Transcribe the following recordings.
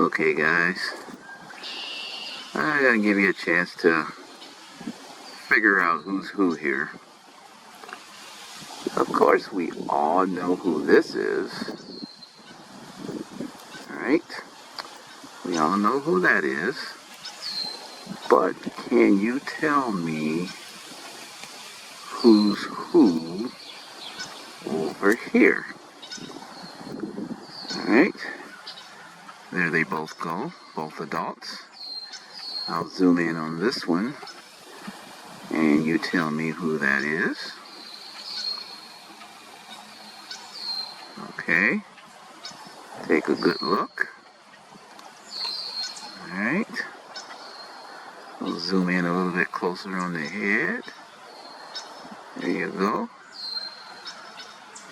Okay, guys, I gotta give you a chance to figure out who's who here. Of course, we all know who this is, right? We all know who that is, but can you tell me who's who over here? Alright, there they both go, both adults. I'll zoom in on this one, and you tell me who that is. Okay, take a good look. Alright, we'll zoom in a little bit closer on the head. There you go.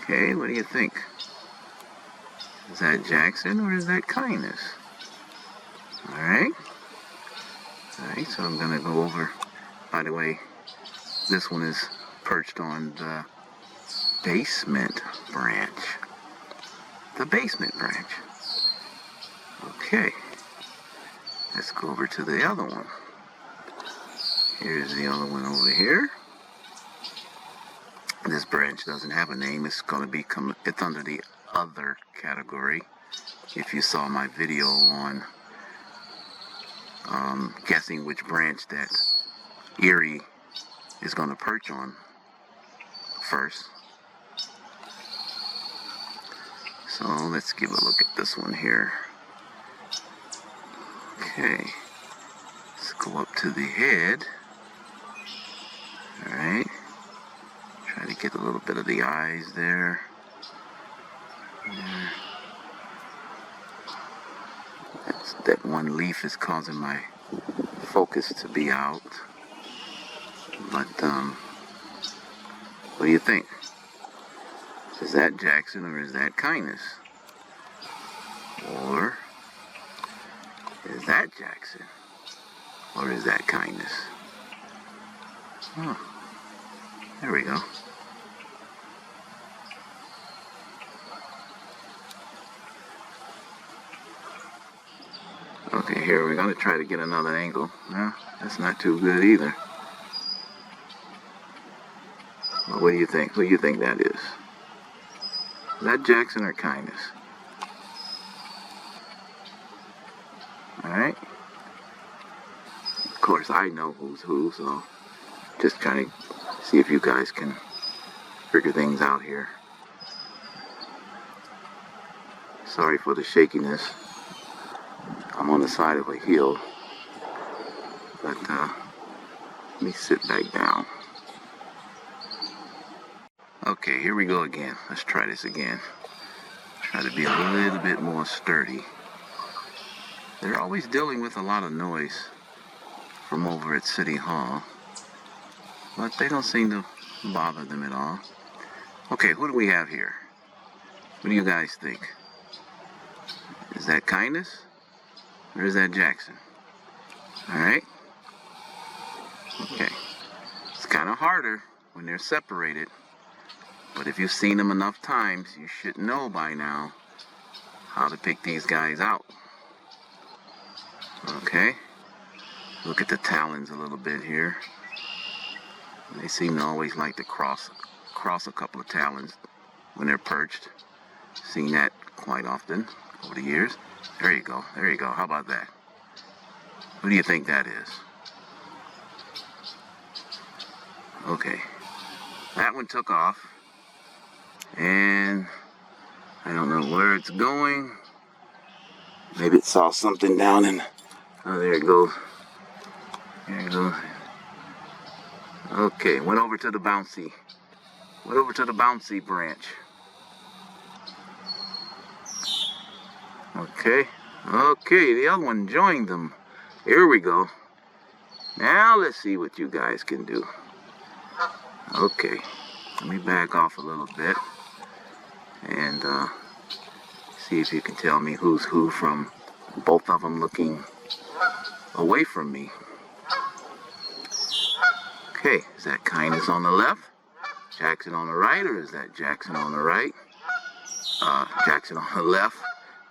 Okay, what do you think? Is that Jackson or is that Kindness? Alright. Alright, so I'm gonna go over. By the way, this one is perched on the basement branch. The basement branch. Okay. Let's go over to the other one. Here's the other one over here. This branch doesn't have a name. It's gonna become, it's under the other category. If you saw my video on guessing which branch that Erie is gonna perch on first. So let's give a look at this one here. Okay, let's go up to the head. Alright, try to get a little bit of the eyes there. That one leaf is causing my focus to be out. But, what do you think? Is that Jackson or is that Kindness? Or is that Jackson? Or is that Kindness? Oh, there we go. Okay, here we're going to try to get another angle. No, that's not too good either. Well, what do you think? Who do you think that is? Is that Jackson or Kindness? Alright. Of course, I know who's who, so just trying to see if you guys can figure things out here. Sorry for the shakiness. I'm on the side of a hill. But, let me sit back down. Okay, here we go again. Let's try this again. Try to be a little bit more sturdy. They're always dealing with a lot of noise from over at City Hall, but they don't seem to bother them at all. Okay, who do we have here? What do you guys think? Is that Kindness? Or is that Jackson? Alright. Okay. It's kind of harder when they're separated. But if you've seen them enough times, you should know by now how to pick these guys out. Okay. Look at the talons a little bit here. They seem to always like to cross a couple of talons when they're perched. Seen that quite often over the years. There you go. There you go. How about that? Who do you think that is? Okay. That one took off. And I don't know where it's going. Maybe it saw something down in... Oh, there it goes. There it goes. Okay, went over to the bouncy. Went over to the bouncy branch. Okay. Okay, the other one joined them. Here we go. Now let's see what you guys can do. Okay. Let me back off a little bit. And see if you can tell me who's who from both of them looking away from me. Okay, is that Kindness on the left, Jackson on the right, or is that Jackson on the right, Jackson on the left,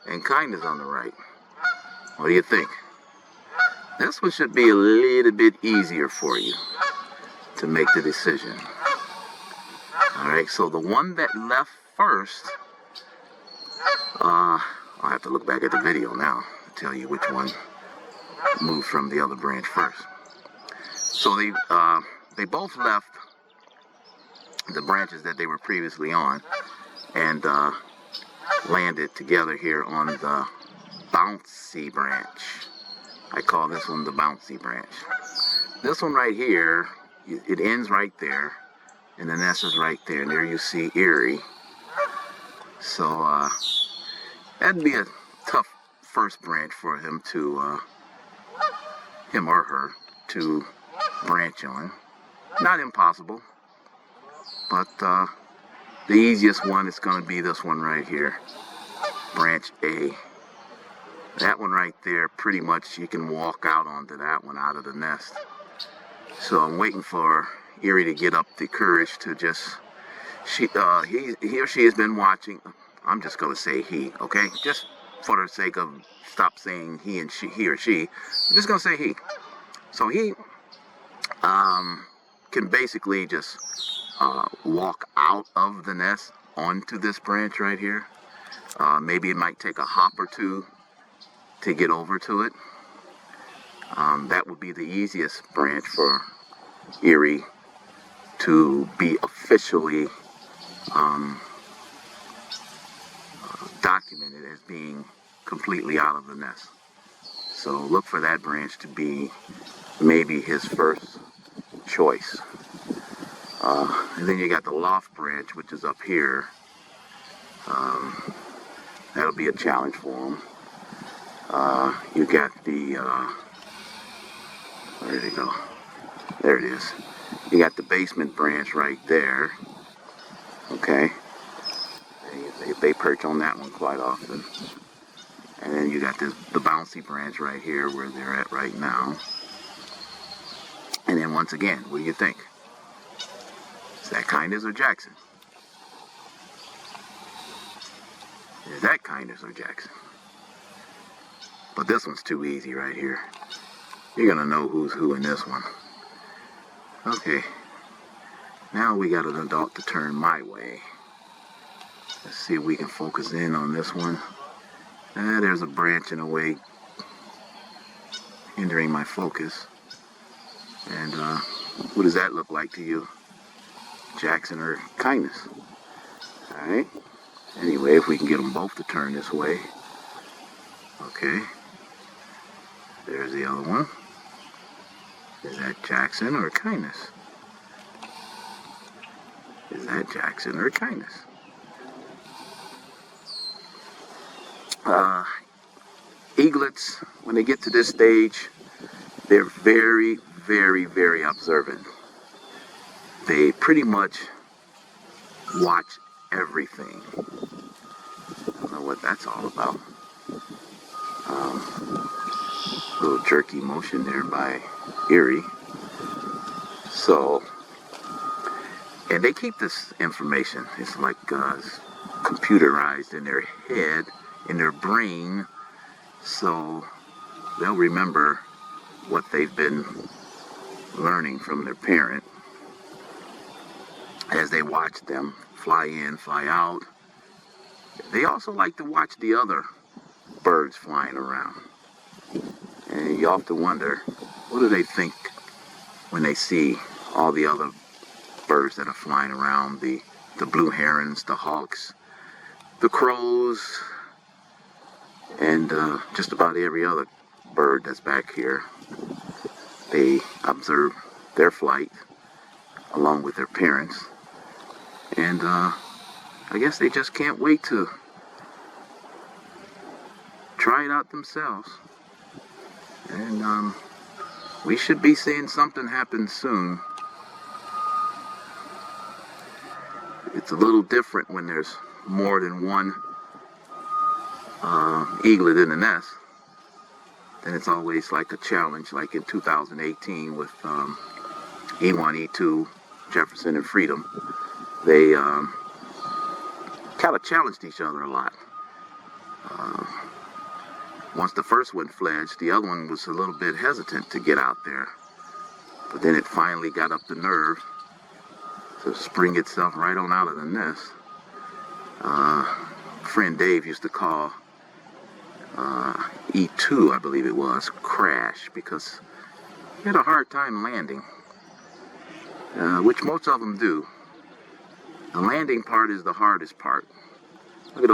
and Kindness on the right? What do you think? This one should be a little bit easier for you to make the decision. Alright, so the one that left first, I'll have to look back at the video now to tell you which one moved from the other branch first. So they both left the branches that they were previously on and landed together here on the bouncy branch. I call this one the bouncy branch. This one right here, it ends right there, and the nest is right there, and there you see Erie. So that'd be a tough first branch for him or her to branch on. Not impossible, but the easiest one is going to be this one right here, branch A. That one right there, pretty much you can walk out onto that one out of the nest. So I'm waiting for Erie to get up the courage to just, he or she has been watching. I'm just going to say he, okay? Just for the sake of stop saying he or she, I'm just going to say he. So he can basically just walk out of the nest onto this branch right here. Maybe it might take a hop or two to get over to it. That would be the easiest branch for Erie to be officially documented as being completely out of the nest. So look for that branch to be maybe his first choice. And then you got the loft branch, which is up here. That'll be a challenge for him. You got the, where did it go? There it is. You got the basement branch right there. Okay. They perch on that one quite often. And then you got the bouncy branch right here where they're at right now. And then once again, what do you think? Is that Kindness or Jackson? Is that Kindness or Jackson? But this one's too easy right here. You're gonna know who's who in this one. Okay. Now we got an adult to turn my way. Let's see if we can focus in on this one. There's a branch in a way hindering my focus. And what does that look like to you? Jackson or Kindness? Alright. Anyway, if we can get them both to turn this way. Okay. There's the other one. Is that Jackson or Kindness? Is that Jackson or Kindness? Eaglets, when they get to this stage, they're very, very, very observant. They pretty much watch everything. I don't know what that's all about. Little jerky motion there by Erie. So, and they keep this information. It's like computerized in their head, in their brain. So they'll remember what they've been learning from their parent as they watch them fly in, fly out. They also like to watch the other birds flying around. And you often wonder, what do they think when they see all the other birds that are flying around, the blue herons, the hawks, the crows, and just about every other bird that's back here. They observe their flight along with their parents. And I guess they just can't wait to try it out themselves. And we should be seeing something happen soon. It's a little different when there's more than one eaglet in the nest. Then it's always like a challenge, like in 2018 with E1, E2, Jefferson, and Freedom. They kind of challenged each other a lot. Once the first one fledged, the other one was a little bit hesitant to get out there. But then it finally got up the nerve to spring itself right on out of the nest. Friend Dave used to call E2, I believe it was, crash, because he had a hard time landing, which most of them do. The landing part is the hardest part. Look at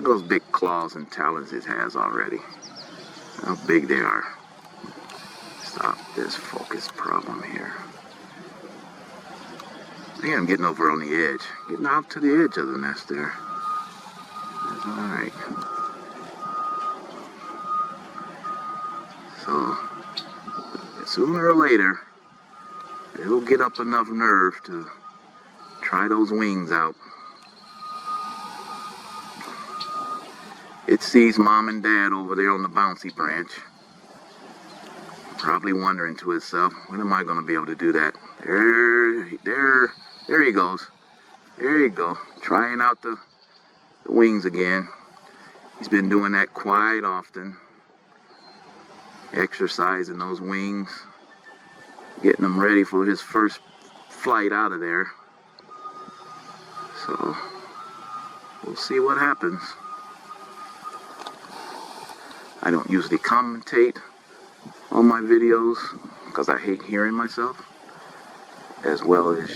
those big claws and talons it has already. How big they are. Stop this focus problem here. Yeah, I'm getting over on the edge. Getting out to the edge of the nest there. That's alright. So, sooner or later, it'll get up enough nerve to try those wings out. It sees mom and dad over there on the bouncy branch. Probably wondering to itself, when am I going to be able to do that? There he goes. There you go. Trying out the wings again. He's been doing that quite often. Exercising those wings. Getting them ready for his first flight out of there. So, we'll see what happens. I don't usually commentate on my videos because I hate hearing myself, as well as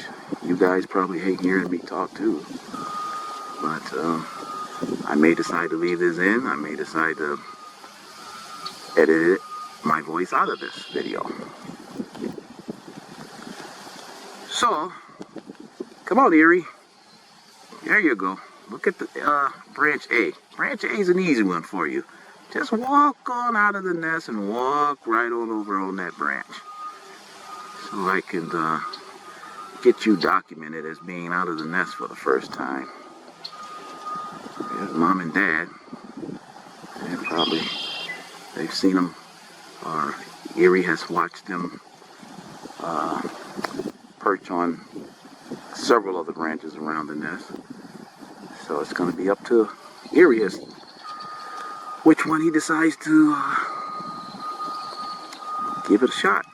you guys probably hate hearing me talk too. But I may decide to leave this in. I may decide to edit my voice out of this video. So, come on, Erie. There you go. Look at the branch A. Branch A is an easy one for you. Just walk on out of the nest and walk right on over on that branch. So I can get you documented as being out of the nest for the first time. There's mom and dad. And they've seen them, or Erie has watched them perch on several of the branches around the nest. So it's going to be up to Erie as which one he decides to give it a shot.